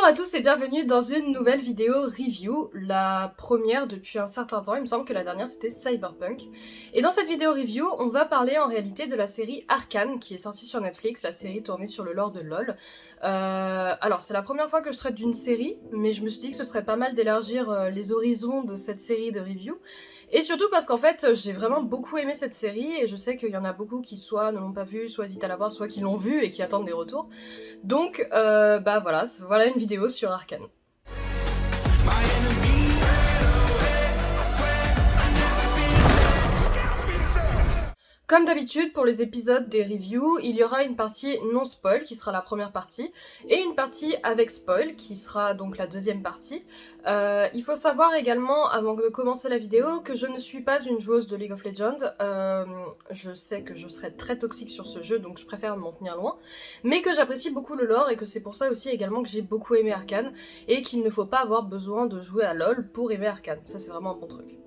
à tous et bienvenue dans une nouvelle vidéo review, la première depuis un certain temps, il me semble que la dernière c'était Cyberpunk. Et dans cette vidéo review, on va parler en réalité de la série Arcane qui est sortie sur Netflix, la série tournée sur le lore de LoL. Alors c'est la première fois que je traite d'une série, mais je me suis dit que ce serait pas mal d'élargir les horizons de cette série de review. Et surtout parce qu'en fait j'ai vraiment beaucoup aimé cette série et je sais qu'il y en a beaucoup qui soit ne l'ont pas vue, soit hésitent à la voir, soit qui l'ont vue et qui attendent des retours. Donc bah voilà une vidéo sur Arcane. Comme d'habitude, pour les épisodes des reviews, il y aura une partie non spoil qui sera la première partie, et une partie avec spoil qui sera donc la deuxième partie. Il faut savoir également, avant de commencer la vidéo, que je ne suis pas une joueuse de League of Legends. Je sais que je serais très toxique sur ce jeu, donc je préfère m'en tenir loin. Mais que j'apprécie beaucoup le lore, et que c'est pour ça aussi également que j'ai beaucoup aimé Arcane, et qu'il ne faut pas avoir besoin de jouer à LoL pour aimer Arcane. Ça c'est vraiment un bon truc.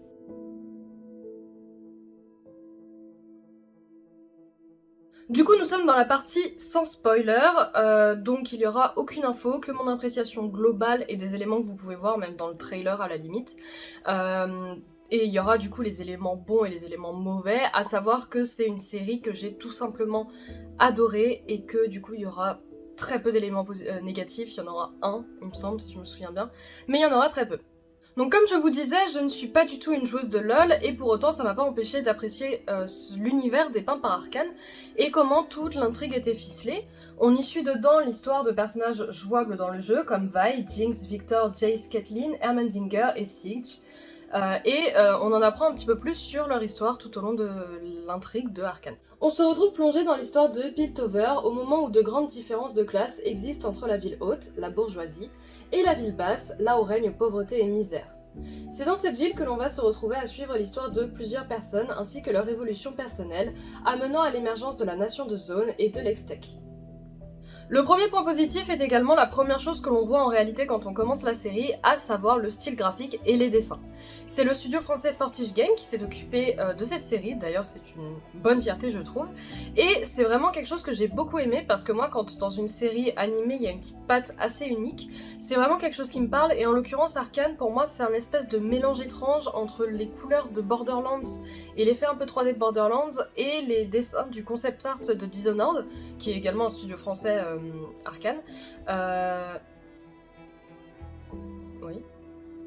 Du coup, nous sommes dans la partie sans spoiler, donc il n'y aura aucune info, que mon appréciation globale et des éléments que vous pouvez voir, même dans le trailer à la limite. Et il y aura du coup les éléments bons et les éléments mauvais, à savoir que c'est une série que j'ai tout simplement adorée et que du coup il y aura très peu d'éléments négatifs, il y en aura un, il me semble, si je me souviens bien, mais il y en aura très peu. Donc comme je vous disais, je ne suis pas du tout une joueuse de LoL et pour autant ça m'a pas empêché d'apprécier l'univers dépeint par Arcane et comment toute l'intrigue était ficelée. On y suit dedans l'histoire de personnages jouables dans le jeu comme Vi, Jinx, Victor, Jayce, Caitlyn, Ermendinger et Siege. On en apprend un petit peu plus sur leur histoire tout au long de l'intrigue de Arcane. On se retrouve plongé dans l'histoire de Piltover au moment où de grandes différences de classe existent entre la ville haute, la bourgeoisie, et la ville basse, là où règne pauvreté et misère. C'est dans cette ville que l'on va se retrouver à suivre l'histoire de plusieurs personnes ainsi que leur évolution personnelle, amenant à l'émergence de la nation de Zone et de l'Hextech. Le premier point positif est également la première chose que l'on voit en réalité quand on commence la série, à savoir le style graphique et les dessins. C'est le studio français Fortige Games qui s'est occupé de cette série, d'ailleurs c'est une bonne fierté je trouve, et c'est vraiment quelque chose que j'ai beaucoup aimé parce que moi quand dans une série animée il y a une petite patte assez unique, c'est vraiment quelque chose qui me parle et en l'occurrence Arcane pour moi c'est un espèce de mélange étrange entre les couleurs de Borderlands et l'effet un peu 3D de Borderlands et les dessins du concept art de Dishonored, qui est également un studio français Arcane. Oui,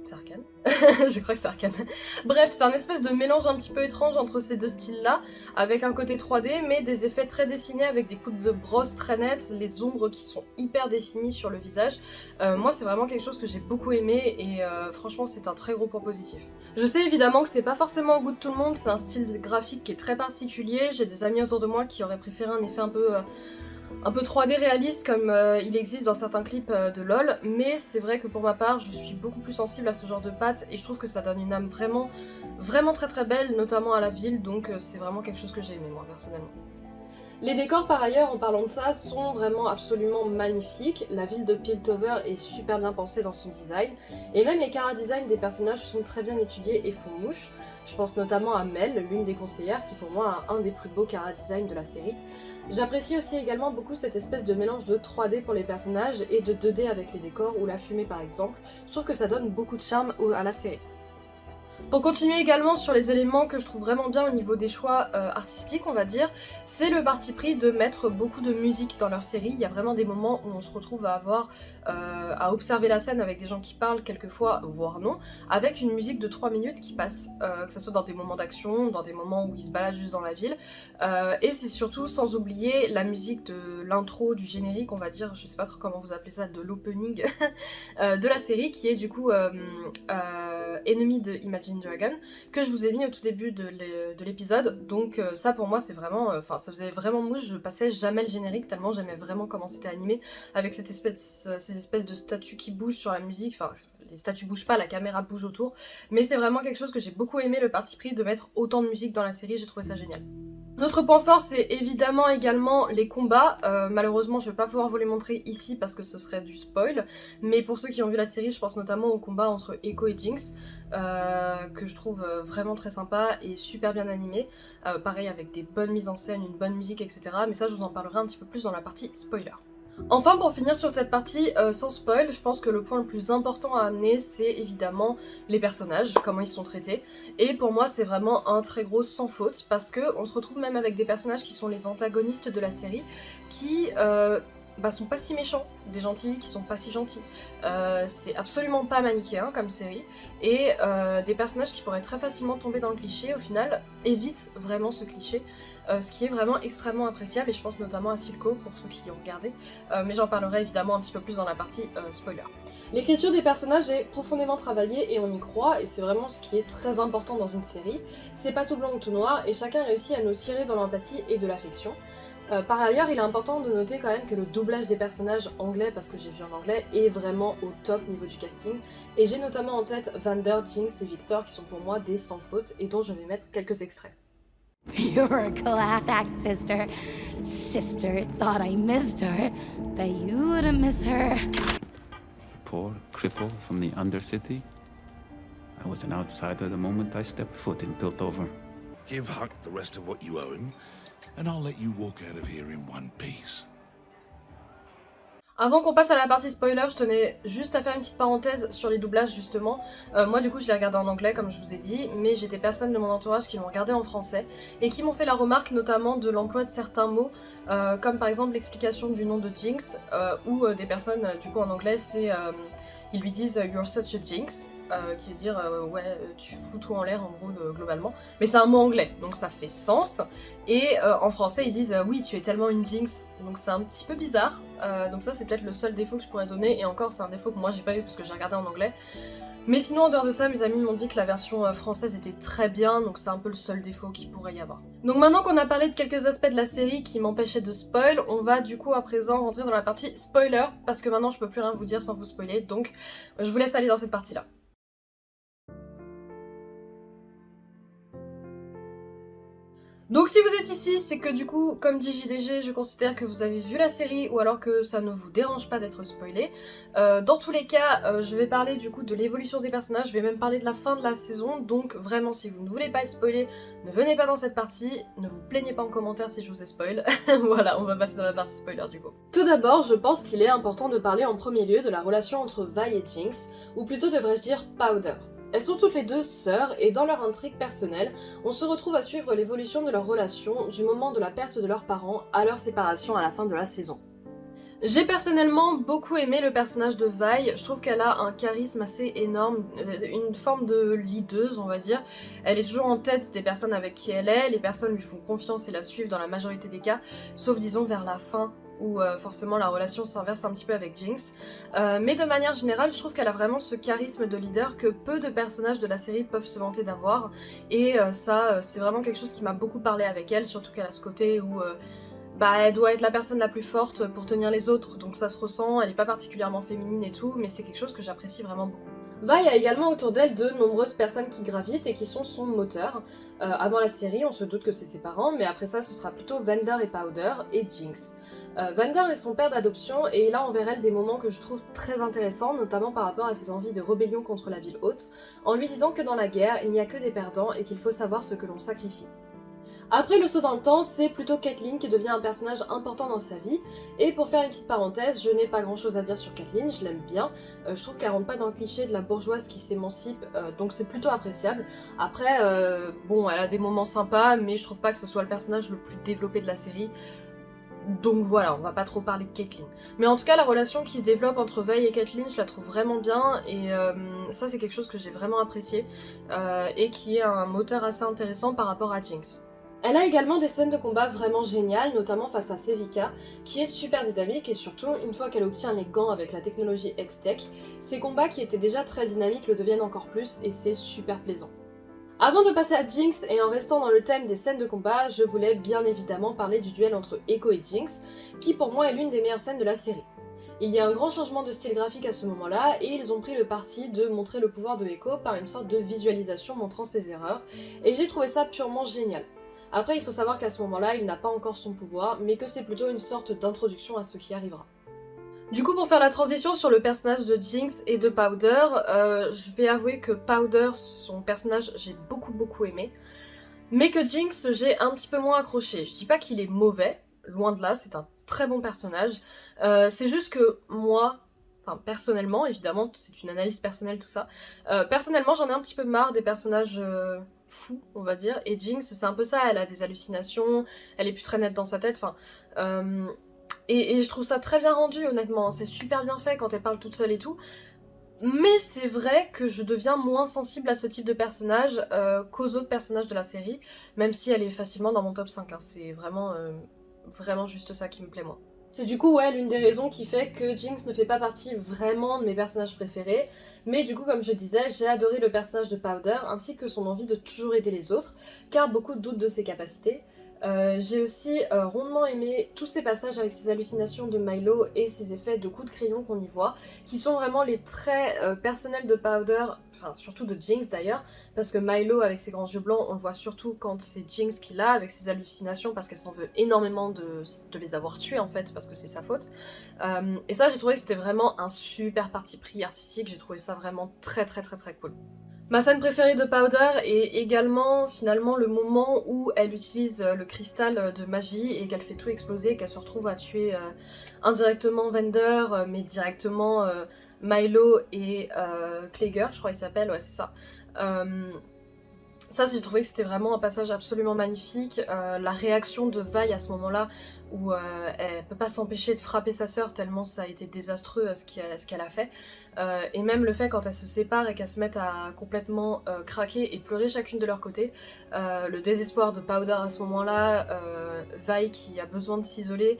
c'est Arcane. Je crois que c'est Arcane. Bref, c'est un espèce de mélange un petit peu étrange entre ces deux styles-là, avec un côté 3D, mais des effets très dessinés avec des coups de brosse très nets, les ombres qui sont hyper définies sur le visage. Moi, c'est vraiment quelque chose que j'ai beaucoup aimé et franchement, c'est un très gros point positif. Je sais évidemment que c'est pas forcément au goût de tout le monde, c'est un style graphique qui est très particulier. J'ai des amis autour de moi qui auraient préféré un effet un peu 3D réaliste comme il existe dans certains clips de LoL, mais c'est vrai que pour ma part je suis beaucoup plus sensible à ce genre de pattes et je trouve que ça donne une âme vraiment très très belle, notamment à la ville, donc c'est vraiment quelque chose que j'ai aimé moi personnellement. Les décors par ailleurs, en parlant de ça, sont vraiment absolument magnifiques. La ville de Piltover est super bien pensée dans son design. Et même les chara-design des personnages sont très bien étudiés et font mouche. Je pense notamment à Mel, l'une des conseillères, qui pour moi a un des plus beaux chara-design de la série. J'apprécie aussi également beaucoup cette espèce de mélange de 3D pour les personnages et de 2D avec les décors ou la fumée par exemple. Je trouve que ça donne beaucoup de charme à la série. Pour continuer également sur les éléments que je trouve vraiment bien au niveau des choix artistiques, on va dire, c'est le parti pris de mettre beaucoup de musique dans leur série. Il y a vraiment des moments où on se retrouve à observer la scène avec des gens qui parlent quelquefois, voire non, avec une musique de 3 minutes qui passe, que ce soit dans des moments d'action, dans des moments où ils se baladent juste dans la ville. Et c'est surtout sans oublier la musique de l'intro, du générique, on va dire, je sais pas trop comment vous appelez ça, de l'opening de la série, qui est du coup Ennemi de Imagine Dragon, que je vous ai mis au tout début de l'épisode, donc ça pour moi c'est vraiment, ça faisait vraiment mouche, je passais jamais le générique tellement j'aimais vraiment comment c'était animé, avec ces espèces de statues qui bougent sur la musique, enfin les statues bougent pas, la caméra bouge autour, mais c'est vraiment quelque chose que j'ai beaucoup aimé, le parti pris de mettre autant de musique dans la série, j'ai trouvé ça génial. Notre point fort c'est évidemment également les combats, malheureusement je vais pas pouvoir vous les montrer ici parce que ce serait du spoil, mais pour ceux qui ont vu la série je pense notamment au combat entre Echo et Jinx, que je trouve vraiment très sympa et super bien animé, pareil avec des bonnes mises en scène, une bonne musique etc, mais ça je vous en parlerai un petit peu plus dans la partie spoiler. Enfin, pour finir sur cette partie sans spoil, je pense que le point le plus important à amener, c'est évidemment les personnages, comment ils sont traités. Et pour moi, c'est vraiment un très gros sans faute, parce que on se retrouve même avec des personnages qui sont les antagonistes de la série, qui sont pas si méchants, des gentils qui sont pas si gentils. C'est absolument pas manichéen comme série, et des personnages qui pourraient très facilement tomber dans le cliché, au final, évitent vraiment ce cliché. Ce qui est vraiment extrêmement appréciable, et je pense notamment à Silco pour ceux qui ont regardé, mais j'en parlerai évidemment un petit peu plus dans la partie spoiler. L'écriture des personnages est profondément travaillée et on y croit, et c'est vraiment ce qui est très important dans une série. C'est pas tout blanc ou tout noir, et chacun réussit à nous tirer dans l'empathie et de l'affection. Par ailleurs, il est important de noter quand même que le doublage des personnages anglais, parce que j'ai vu en anglais, est vraiment au top niveau du casting, et j'ai notamment en tête Vander, Jinx et Victor qui sont pour moi des sans faute, et dont je vais mettre quelques extraits. You're a class act, sister. Sister thought I missed her, but you wouldn't miss her. Poor cripple from the Undercity. I was an outsider the moment I stepped foot in Piltover. Give Huck the rest of what you owe him, and I'll let you walk out of here in one piece. Avant qu'on passe à la partie spoiler, je tenais juste à faire une petite parenthèse sur les doublages justement. Moi du coup je l'ai regardé en anglais comme je vous ai dit, mais j'ai des personnes de mon entourage qui l'ont regardé en français et qui m'ont fait la remarque notamment de l'emploi de certains mots, comme par exemple l'explication du nom de Jinx, ou des personnes du coup en anglais c'est... ils lui disent You're such a Jinx, qui veut dire ouais tu fous tout en l'air en gros globalement, mais c'est un mot anglais donc ça fait sens, et en français ils disent oui tu es tellement une Jinx, donc c'est un petit peu bizarre, donc ça c'est peut-être le seul défaut que je pourrais donner, et encore c'est un défaut que moi j'ai pas eu parce que j'ai regardé en anglais. Mais sinon en dehors de ça, mes amis m'ont dit que la version française était très bien, donc c'est un peu le seul défaut qu'il pourrait y avoir. Donc maintenant qu'on a parlé de quelques aspects de la série qui m'empêchaient de spoil, on va du coup à présent rentrer dans la partie spoiler, parce que maintenant je peux plus rien vous dire sans vous spoiler, donc je vous laisse aller dans cette partie-là. Donc si vous êtes ici, c'est que du coup, comme dit JDG, je considère que vous avez vu la série ou alors que ça ne vous dérange pas d'être spoilé. Dans tous les cas, je vais parler du coup de l'évolution des personnages, je vais même parler de la fin de la saison, donc vraiment si vous ne voulez pas être spoilé, ne venez pas dans cette partie, ne vous plaignez pas en commentaire si je vous ai spoil. Voilà, on va passer dans la partie spoiler du coup. Tout d'abord, je pense qu'il est important de parler en premier lieu de la relation entre Vi et Jinx, ou plutôt devrais-je dire Powder. Elles sont toutes les deux sœurs et dans leur intrigue personnelle, on se retrouve à suivre l'évolution de leur relation du moment de la perte de leurs parents à leur séparation à la fin de la saison. J'ai personnellement beaucoup aimé le personnage de Vi, je trouve qu'elle a un charisme assez énorme, une forme de leaduse on va dire. Elle est toujours en tête des personnes avec qui elle est, les personnes lui font confiance et la suivent dans la majorité des cas, sauf disons vers la fin où forcément la relation s'inverse un petit peu avec Jinx. Mais de manière générale, je trouve qu'elle a vraiment ce charisme de leader que peu de personnages de la série peuvent se vanter d'avoir. Et ça, c'est vraiment quelque chose qui m'a beaucoup parlé avec elle, surtout qu'elle a ce côté où elle doit être la personne la plus forte pour tenir les autres, donc ça se ressent, elle n'est pas particulièrement féminine et tout, mais c'est quelque chose que j'apprécie vraiment beaucoup. Vi a également autour d'elle de nombreuses personnes qui gravitent et qui sont son moteur. Avant la série, on se doute que c'est ses parents, mais après ça, ce sera plutôt Vander et Powder et Jinx. Vander est son père d'adoption et il a envers elle des moments que je trouve très intéressants, notamment par rapport à ses envies de rébellion contre la ville haute, en lui disant que dans la guerre, il n'y a que des perdants et qu'il faut savoir ce que l'on sacrifie. Après le saut dans le temps, c'est plutôt Caitlyn qui devient un personnage important dans sa vie, et pour faire une petite parenthèse, je n'ai pas grand chose à dire sur Caitlyn, je l'aime bien, je trouve qu'elle rentre pas dans le cliché de la bourgeoise qui s'émancipe, donc c'est plutôt appréciable. Après, bon, elle a des moments sympas, mais je trouve pas que ce soit le personnage le plus développé de la série, donc voilà, on va pas trop parler de Caitlyn. Mais en tout cas, la relation qui se développe entre Vi et Caitlyn, je la trouve vraiment bien, et ça c'est quelque chose que j'ai vraiment apprécié, et qui est un moteur assez intéressant par rapport à Jinx. Elle a également des scènes de combat vraiment géniales, notamment face à Sevika, qui est super dynamique et surtout, une fois qu'elle obtient les gants avec la technologie X-Tech, ces combats qui étaient déjà très dynamiques le deviennent encore plus et c'est super plaisant. Avant de passer à Jinx et en restant dans le thème des scènes de combat, je voulais bien évidemment parler du duel entre Echo et Jinx, qui pour moi est l'une des meilleures scènes de la série. Il y a un grand changement de style graphique à ce moment-là et ils ont pris le parti de montrer le pouvoir de Echo par une sorte de visualisation montrant ses erreurs, et j'ai trouvé ça purement génial. Après, il faut savoir qu'à ce moment-là, il n'a pas encore son pouvoir, mais que c'est plutôt une sorte d'introduction à ce qui arrivera. Du coup, pour faire la transition sur le personnage de Jinx et de Powder, je vais avouer que Powder, son personnage, j'ai beaucoup aimé, mais que Jinx, j'ai un petit peu moins accroché. Je dis pas qu'il est mauvais, loin de là, c'est un très bon personnage. C'est juste que moi, enfin personnellement, évidemment, c'est une analyse personnelle tout ça, personnellement j'en ai un petit peu marre des personnages fous, on va dire, et Jinx c'est un peu ça, elle a des hallucinations, elle est plus très nette dans sa tête, enfin... et je trouve ça très bien rendu honnêtement, c'est super bien fait quand elle parle toute seule et tout. Mais c'est vrai que je deviens moins sensible à ce type de personnage qu'aux autres personnages de la série, même si elle est facilement dans mon top 5, hein. C'est vraiment juste ça qui me plaît moi. C'est du coup l'une des raisons qui fait que Jinx ne fait pas partie vraiment de mes personnages préférés, mais du coup comme je disais, j'ai adoré le personnage de Powder ainsi que son envie de toujours aider les autres, car beaucoup doutent de ses capacités. J'ai aussi rondement aimé tous ces passages avec ses hallucinations de Milo et ses effets de coups de crayon qu'on y voit, qui sont vraiment les traits personnels de Powder, enfin surtout de Jinx d'ailleurs, parce que Milo avec ses grands yeux blancs, on le voit surtout quand c'est Jinx qui l'a, avec ses hallucinations, parce qu'elle s'en veut énormément de les avoir tués en fait, parce que c'est sa faute. Et ça j'ai trouvé que c'était vraiment un super parti pris artistique, j'ai trouvé ça vraiment très cool. Ma scène préférée de Powder est également finalement le moment où elle utilise le cristal de magie et qu'elle fait tout exploser et qu'elle se retrouve à tuer indirectement Vander mais directement Milo et Clegger, je crois qu'il s'appelle, ouais c'est ça. Ça j'ai trouvé que c'était vraiment un passage absolument magnifique, la réaction de Vi à ce moment-là où elle peut pas s'empêcher de frapper sa sœur tellement ça a été désastreux ce qu'elle a fait, et même le fait quand elles se séparent et qu'elles se mettent à complètement craquer et pleurer chacune de leur côté, le désespoir de Powder à ce moment-là, Vi qui a besoin de s'isoler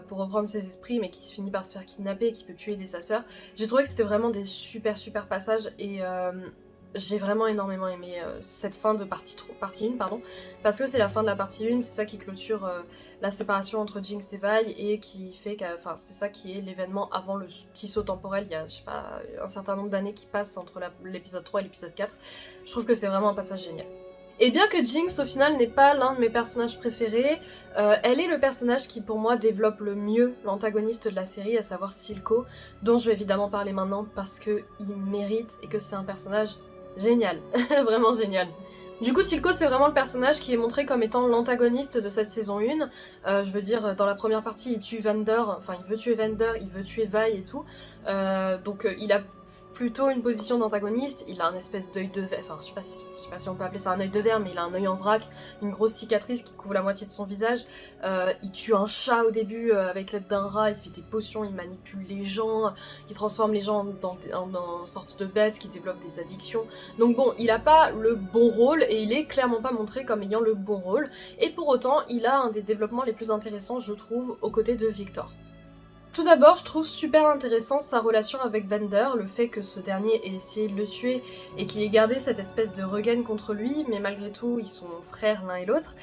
pour reprendre ses esprits mais qui se finit par se faire kidnapper et qui peut plus aider sa sœur. J'ai trouvé que c'était vraiment des super passages et j'ai vraiment énormément aimé cette fin de partie 1, pardon, parce que c'est la fin de la partie 1, c'est ça qui clôture la séparation entre Jinx et Vi et qui fait que, enfin c'est ça qui est l'événement avant le petit saut temporel, il y a je sais pas un certain nombre d'années qui passent entre l'épisode 3 et l'épisode 4. Je trouve que c'est vraiment un passage génial. Et bien que Jinx au final n'est pas l'un de mes personnages préférés, elle est le personnage qui pour moi développe le mieux l'antagoniste de la série, à savoir Silco, dont je vais évidemment parler maintenant parce qu'il mérite et que c'est un personnage génial, vraiment génial. Du coup Silco c'est vraiment le personnage qui est montré comme étant l'antagoniste de cette saison 1, je veux dire dans la première partie il tue Vander, enfin il veut tuer Vander, il veut tuer Vi et tout, donc il a plutôt une position d'antagoniste, il a un espèce d'œil de verre, enfin je sais pas si on peut appeler ça un œil de verre, mais il a un œil en vrac, une grosse cicatrice qui couvre la moitié de son visage, il tue un chat au début avec l'aide d'un rat, il fait des potions, il manipule les gens, il transforme les gens en sortes de bêtes qui développent des addictions, donc bon, il a pas le bon rôle et il est clairement pas montré comme ayant le bon rôle, et pour autant il a un des développements les plus intéressants je trouve aux côtés de Victor. Tout d'abord, je trouve super intéressant sa relation avec Vander, le fait que ce dernier ait essayé de le tuer et qu'il ait gardé cette espèce de regain contre lui, mais malgré tout, ils sont frères l'un et l'autre.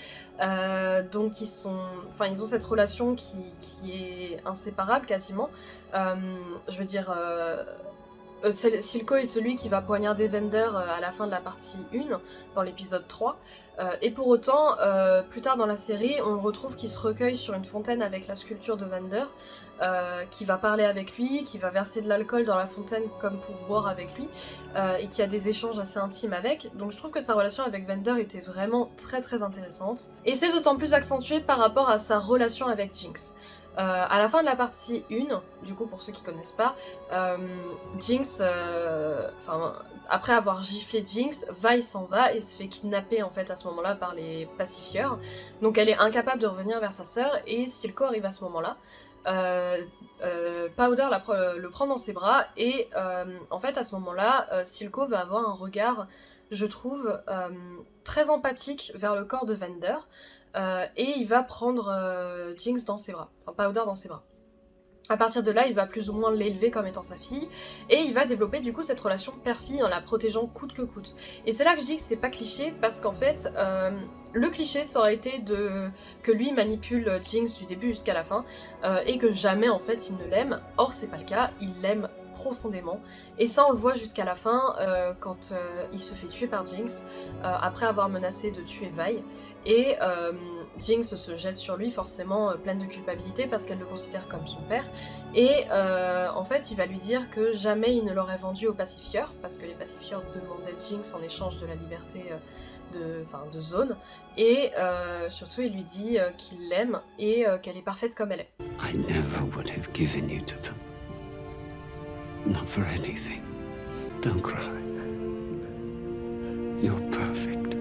Donc ils ont cette relation qui est inséparable quasiment. Je veux dire, Silco est celui qui va poignarder Vander à la fin de la partie 1, dans l'épisode 3. Et pour autant, plus tard dans la série, on le retrouve qui se recueille sur une fontaine avec la sculpture de Vander, qui va parler avec lui, qui va verser de l'alcool dans la fontaine comme pour boire avec lui, et qui a des échanges assez intimes avec. Donc je trouve que sa relation avec Vander était vraiment très intéressante. Et c'est d'autant plus accentué par rapport à sa relation avec Jinx. À la fin de la partie 1, du coup pour ceux qui connaissent pas, Jinx, après avoir giflé Jinx, Vi s'en va et se fait kidnapper en fait à ce moment-là par les pacifieurs. Donc elle est incapable de revenir vers sa sœur et Silco arrive à ce moment-là. Powder le prend dans ses bras et en fait à ce moment-là, Silco va avoir un regard, je trouve, très empathique vers le corps de Vander. Et il va prendre Jinx dans ses bras, enfin Powder dans ses bras. À partir de là, il va plus ou moins l'élever comme étant sa fille, et il va développer du coup cette relation père-fille en la protégeant coûte que coûte. Et c'est là que je dis que c'est pas cliché, parce qu'en fait, le cliché ça aurait été que lui manipule Jinx du début jusqu'à la fin, et que jamais en fait il ne l'aime. Or c'est pas le cas, il l'aime profondément. Et ça on le voit jusqu'à la fin quand il se fait tuer par Jinx après avoir menacé de tuer Vi. Et Jinx se jette sur lui forcément pleine de culpabilité parce qu'elle le considère comme son père. Et en fait il va lui dire que jamais il ne l'aurait vendu aux pacifieurs parce que les pacifieurs demandaient Jinx en échange de la liberté de Zone. Et surtout il lui dit qu'il l'aime et qu'elle est parfaite comme elle est. I never would have given you to them. Not for anything. Don't cry. You're perfect.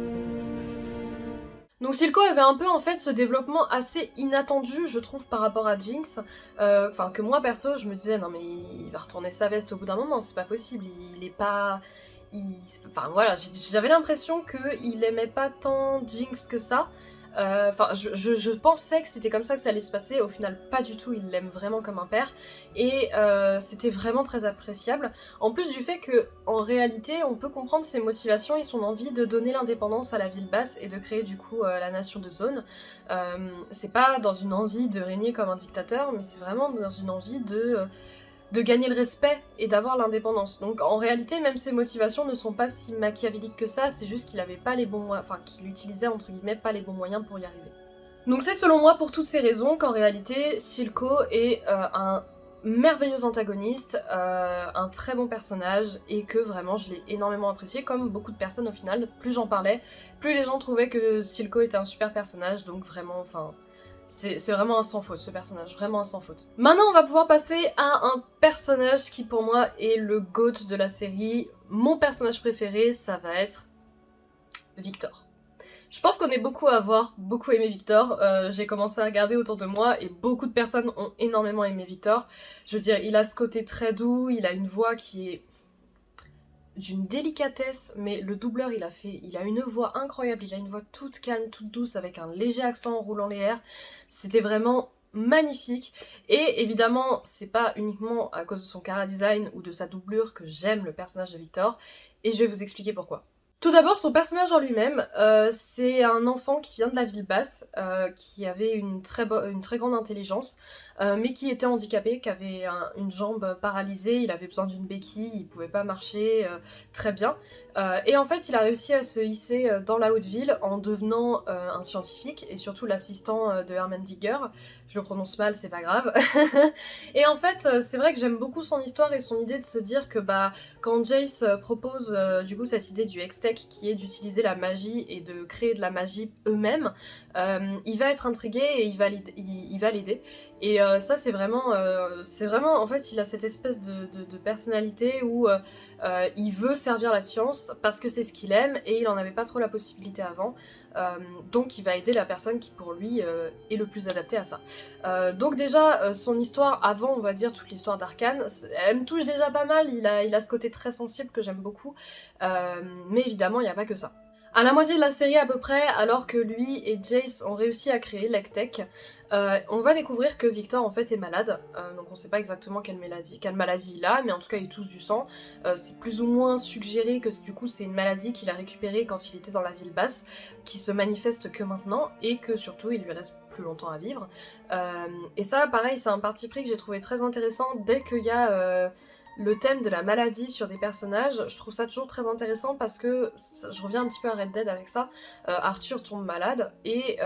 Donc Silco avait un peu en fait ce développement assez inattendu je trouve par rapport à Jinx, enfin que moi perso je me disais non mais il va retourner sa veste au bout d'un moment, c'est pas possible, il est pas... Enfin voilà, j'avais l'impression qu'il aimait pas tant Jinx que ça. Enfin, je pensais que c'était comme ça que ça allait se passer, au final pas du tout, il l'aime vraiment comme un père, et c'était vraiment très appréciable, en plus du fait que en réalité on peut comprendre ses motivations et son envie de donner l'indépendance à la ville basse et de créer du coup la nation de Zone. C'est pas dans une envie de régner comme un dictateur, mais c'est vraiment dans une envie de gagner le respect et d'avoir l'indépendance. Donc en réalité, même ses motivations ne sont pas si machiavéliques que ça, c'est juste qu'il avait pas les bons moyens, enfin qu'il utilisait entre guillemets pas les bons moyens pour y arriver. Donc c'est selon moi pour toutes ces raisons qu'en réalité Silco est un merveilleux antagoniste, un très bon personnage et que vraiment je l'ai énormément apprécié, comme beaucoup de personnes au final. Plus j'en parlais, plus les gens trouvaient que Silco était un super personnage, donc vraiment, enfin... C'est vraiment un sans faute ce personnage, vraiment un sans faute. Maintenant on va pouvoir passer à un personnage qui pour moi est le GOAT de la série. Mon personnage préféré, ça va être Victor. Je pense qu'on est beaucoup à avoir beaucoup aimé Victor, j'ai commencé à regarder autour de moi et beaucoup de personnes ont énormément aimé Victor. Je veux dire, il a ce côté très doux, il a une voix qui est d'une délicatesse, mais le doubleur il a une voix incroyable, il a une voix toute calme, toute douce, avec un léger accent en roulant les airs, c'était vraiment magnifique. Et évidemment c'est pas uniquement à cause de son chara-design ou de sa doublure que j'aime le personnage de Victor, et je vais vous expliquer pourquoi. Tout d'abord, son personnage en lui-même, c'est un enfant qui vient de la ville basse, qui avait une très grande intelligence, mais qui était handicapé, qui avait une jambe paralysée, il avait besoin d'une béquille, il pouvait pas marcher très bien. Et en fait, il a réussi à se hisser dans la haute ville en devenant un scientifique, et surtout l'assistant de Herman Digger. Je le prononce mal, c'est pas grave. Et en fait, c'est vrai que j'aime beaucoup son histoire et son idée de se dire que quand Jace propose du coup cette idée du Hextech qui est d'utiliser la magie et de créer de la magie eux-mêmes, il va être intrigué et il va l'aider. Et ça c'est vraiment en fait il a cette espèce de personnalité où il veut servir la science parce que c'est ce qu'il aime et il en avait pas trop la possibilité avant, donc il va aider la personne qui pour lui est le plus adaptée à ça. Donc déjà son histoire avant, on va dire toute l'histoire d'Arcane, elle me touche déjà pas mal, il a ce côté très sensible que j'aime beaucoup, mais évidemment il n'y a pas que ça. À la moitié de la série à peu près, alors que lui et Jace ont réussi à créer l'Hextech, on va découvrir que Victor en fait est malade, donc on sait pas exactement quelle maladie il a, mais en tout cas il tousse du sang. C'est plus ou moins suggéré que du coup c'est une maladie qu'il a récupérée quand il était dans la ville basse, qui se manifeste que maintenant, et que surtout il lui reste plus longtemps à vivre. Et ça pareil, c'est un parti pris que j'ai trouvé très intéressant dès qu'il y a... le thème de la maladie sur des personnages, je trouve ça toujours très intéressant parce que, je reviens un petit peu à Red Dead avec ça, Arthur tombe malade et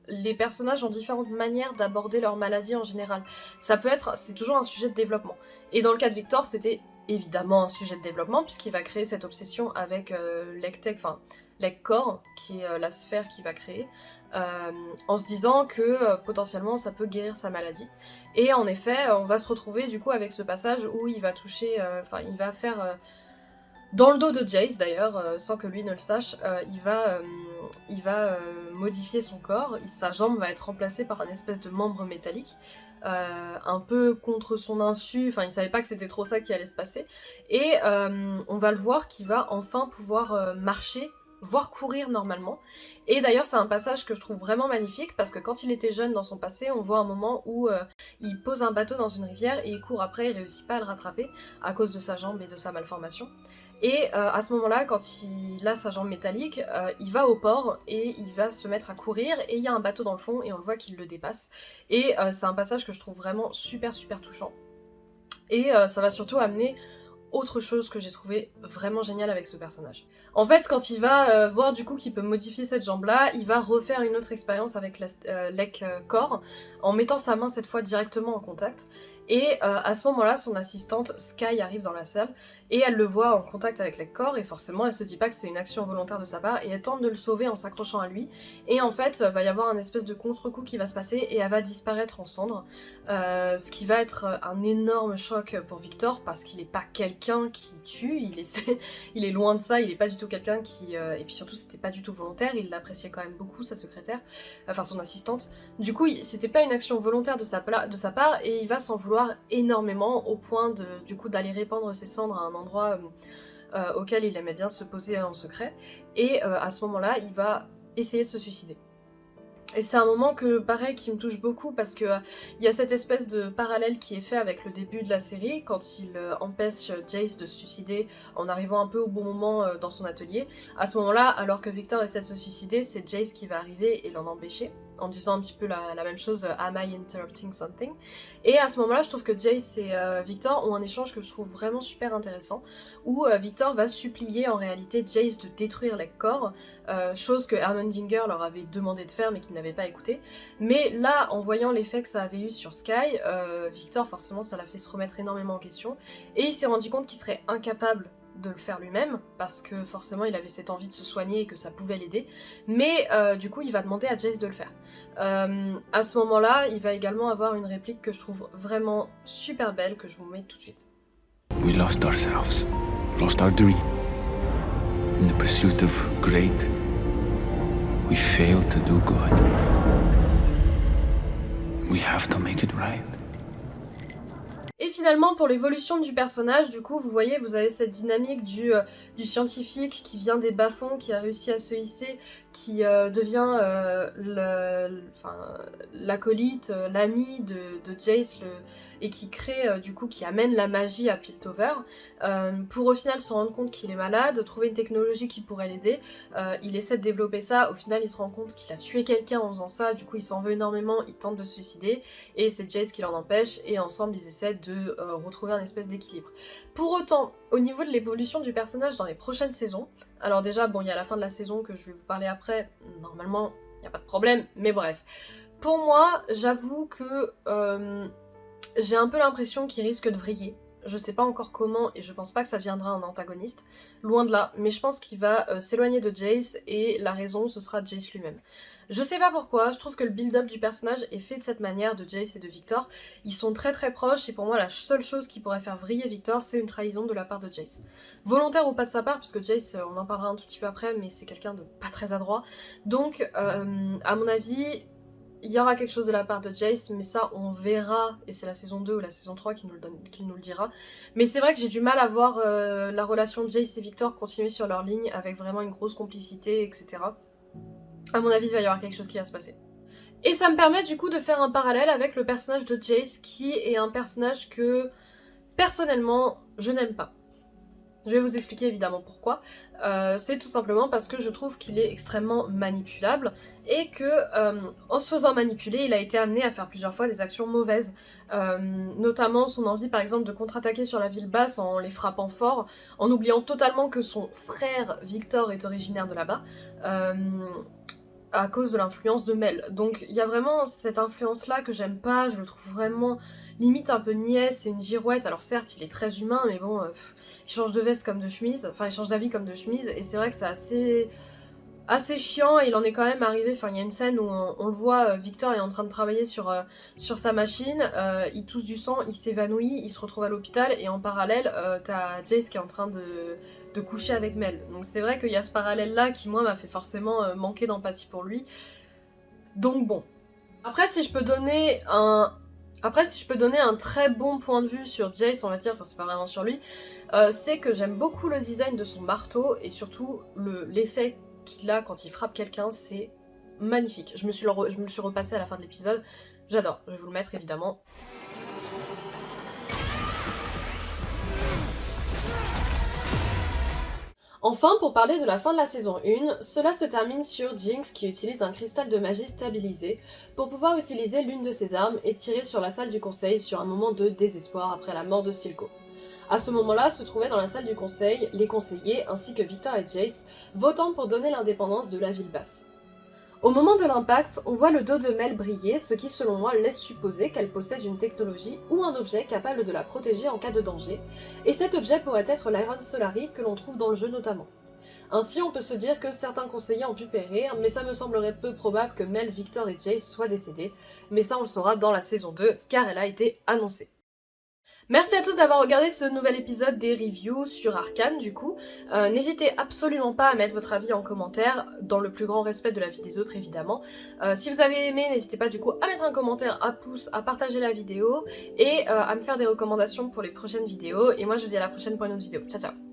les personnages ont différentes manières d'aborder leur maladie en général. C'est toujours un sujet de développement. Et dans le cas de Victor, c'était évidemment un sujet de développement puisqu'il va créer cette obsession avec l'Hextech, enfin l'Hexcore, qui est la sphère qu'il va créer, en se disant que potentiellement ça peut guérir sa maladie. Et en effet, on va se retrouver du coup avec ce passage où il va toucher, il va faire dans le dos de Jace d'ailleurs, sans que lui ne le sache, il va modifier son corps, sa jambe va être remplacée par un espèce de membre métallique, un peu contre son insu, enfin il savait pas que c'était trop ça qui allait se passer, et on va le voir qu'il va enfin pouvoir marcher, voire courir normalement. Et d'ailleurs c'est un passage que je trouve vraiment magnifique parce que quand il était jeune dans son passé, on voit un moment où il pose un bateau dans une rivière et il court après, il réussit pas à le rattraper à cause de sa jambe et de sa malformation. Et à ce moment-là, quand il a sa jambe métallique, il va au port et il va se mettre à courir et il y a un bateau dans le fond et on le voit qu'il le dépasse. Et c'est un passage que je trouve vraiment super touchant. Et ça va surtout amener autre chose que j'ai trouvé vraiment génial avec ce personnage. En fait, quand il va voir du coup qu'il peut modifier cette jambe-là, il va refaire une autre expérience avec Lek Corps, en mettant sa main cette fois directement en contact. Et à ce moment-là, son assistante Sky arrive dans la salle et elle le voit en contact avec Lek Corps et forcément elle se dit pas que c'est une action volontaire de sa part et elle tente de le sauver en s'accrochant à lui. Et en fait, va y avoir un espèce de contre-coup qui va se passer et elle va disparaître en cendres. Ce qui va être un énorme choc pour Victor parce qu'il est pas quelqu'un qui tue, il est loin de ça, il est pas du tout quelqu'un qui... et puis surtout c'était pas du tout volontaire, il l'appréciait quand même beaucoup, sa secrétaire, enfin son assistante. Du coup c'était pas une action volontaire de sa part et il va s'en vouloir énormément au point du coup d'aller répandre ses cendres à un endroit auquel il aimait bien se poser en secret. Et à ce moment-là il va essayer de se suicider. Et c'est un moment que, pareil, qui me touche beaucoup parce que il y a cette espèce de parallèle qui est fait avec le début de la série quand il empêche Jace de se suicider en arrivant un peu au bon moment dans son atelier. À ce moment-là, alors que Victor essaie de se suicider, c'est Jace qui va arriver et l'en empêcher en disant un petit peu la même chose, Am I interrupting something? Et à ce moment-là, je trouve que Jace et Victor ont un échange que je trouve vraiment super intéressant où Victor va supplier en réalité Jace de détruire Lek Corps, chose que Ermendinger leur avait demandé de faire mais qu'ils n'avaient pas écouté. Mais là, en voyant l'effet que ça avait eu sur Sky, Victor forcément ça l'a fait se remettre énormément en question et il s'est rendu compte qu'il serait incapable de le faire lui-même parce que forcément il avait cette envie de se soigner et que ça pouvait l'aider, mais du coup il va demander à Jace de le faire. À ce moment-là, il va également avoir une réplique que je trouve vraiment super belle que je vous mets tout de suite. We lost ourselves, lost our dream. In the pursuit of great, we failed to do good. We have to make it right. Et finalement, pour l'évolution du personnage, du coup, vous voyez, vous avez cette dynamique du scientifique qui vient des bas-fonds, qui a réussi à se hisser, qui devient l'acolyte, l'ami de Jace, et qui crée, du coup, qui amène la magie à Piltover, pour au final se rendre compte qu'il est malade, trouver une technologie qui pourrait l'aider. Il essaie de développer ça, au final il se rend compte qu'il a tué quelqu'un en faisant ça, du coup il s'en veut énormément, il tente de se suicider, et c'est Jace qui l'en empêche, et ensemble ils essaient de retrouver un espèce d'équilibre. Pour autant, au niveau de l'évolution du personnage dans les prochaines saisons, alors déjà bon il y a la fin de la saison que je vais vous parler après, normalement il n'y a pas de problème, mais bref. Pour moi, j'avoue que j'ai un peu l'impression qu'il risque de vriller. Je sais pas encore comment et je pense pas que ça viendra un antagoniste, loin de là, mais je pense qu'il va s'éloigner de Jace et la raison ce sera Jace lui-même. Je sais pas pourquoi, je trouve que le build-up du personnage est fait de cette manière, de Jace et de Victor. Ils sont très très proches et pour moi la seule chose qui pourrait faire vriller Victor c'est une trahison de la part de Jace. Volontaire ou pas de sa part, parce que Jace on en parlera un tout petit peu après mais c'est quelqu'un de pas très adroit. Donc à mon avis... il y aura quelque chose de la part de Jace, mais ça on verra, et c'est la saison 2 ou la saison 3 qui nous le dira. Mais c'est vrai que j'ai du mal à voir la relation de Jace et Victor continuer sur leur ligne avec vraiment une grosse complicité, etc. À mon avis, il va y avoir quelque chose qui va se passer. Et ça me permet du coup de faire un parallèle avec le personnage de Jace, qui est un personnage que, personnellement, je n'aime pas. Je vais vous expliquer évidemment pourquoi. C'est tout simplement parce que je trouve qu'il est extrêmement manipulable et que en se faisant manipuler, il a été amené à faire plusieurs fois des actions mauvaises. Notamment son envie par exemple de contre-attaquer sur la ville basse en les frappant fort, en oubliant totalement que son frère Victor est originaire de là-bas. À cause de l'influence de Mel. Donc il y a vraiment cette influence-là que j'aime pas, je le trouve vraiment limite un peu niais, c'est une girouette. Alors certes, il est très humain, mais bon, il change de veste comme de chemise, enfin il change d'avis comme de chemise, et c'est vrai que c'est assez chiant, et il en est quand même arrivé, enfin il y a une scène où on le voit, Victor est en train de travailler sur sa machine, il tousse du sang, il s'évanouit, il se retrouve à l'hôpital, et en parallèle, t'as Jace qui est en train de coucher avec Mel. Donc c'est vrai qu'il y a ce parallèle-là qui, moi, m'a fait forcément manquer d'empathie pour lui. Donc bon. Après, si je peux donner un très bon point de vue sur Jace, on va dire, enfin c'est pas vraiment sur lui, c'est que j'aime beaucoup le design de son marteau, et surtout l'effet qu'il a quand il frappe quelqu'un, c'est magnifique. Je me suis repassée à la fin de l'épisode, j'adore, je vais vous le mettre évidemment. Enfin, pour parler de la fin de la saison 1, cela se termine sur Jinx qui utilise un cristal de magie stabilisé pour pouvoir utiliser l'une de ses armes et tirer sur la salle du conseil sur un moment de désespoir après la mort de Silco. À ce moment-là se trouvaient dans la salle du conseil les conseillers ainsi que Victor et Jace, votant pour donner l'indépendance de la ville basse. Au moment de l'impact, on voit le dos de Mel briller, ce qui selon moi laisse supposer qu'elle possède une technologie ou un objet capable de la protéger en cas de danger, et cet objet pourrait être l'Iron Solari que l'on trouve dans le jeu notamment. Ainsi on peut se dire que certains conseillers ont pu périr, mais ça me semblerait peu probable que Mel, Victor et Jace soient décédés, mais ça on le saura dans la saison 2, car elle a été annoncée. Merci à tous d'avoir regardé ce nouvel épisode des reviews sur Arcane du coup. N'hésitez absolument pas à mettre votre avis en commentaire, dans le plus grand respect de la vie des autres évidemment. Si vous avez aimé, n'hésitez pas du coup à mettre un commentaire, à pouce, à partager la vidéo et à me faire des recommandations pour les prochaines vidéos. Et moi je vous dis à la prochaine pour une autre vidéo. Ciao ciao.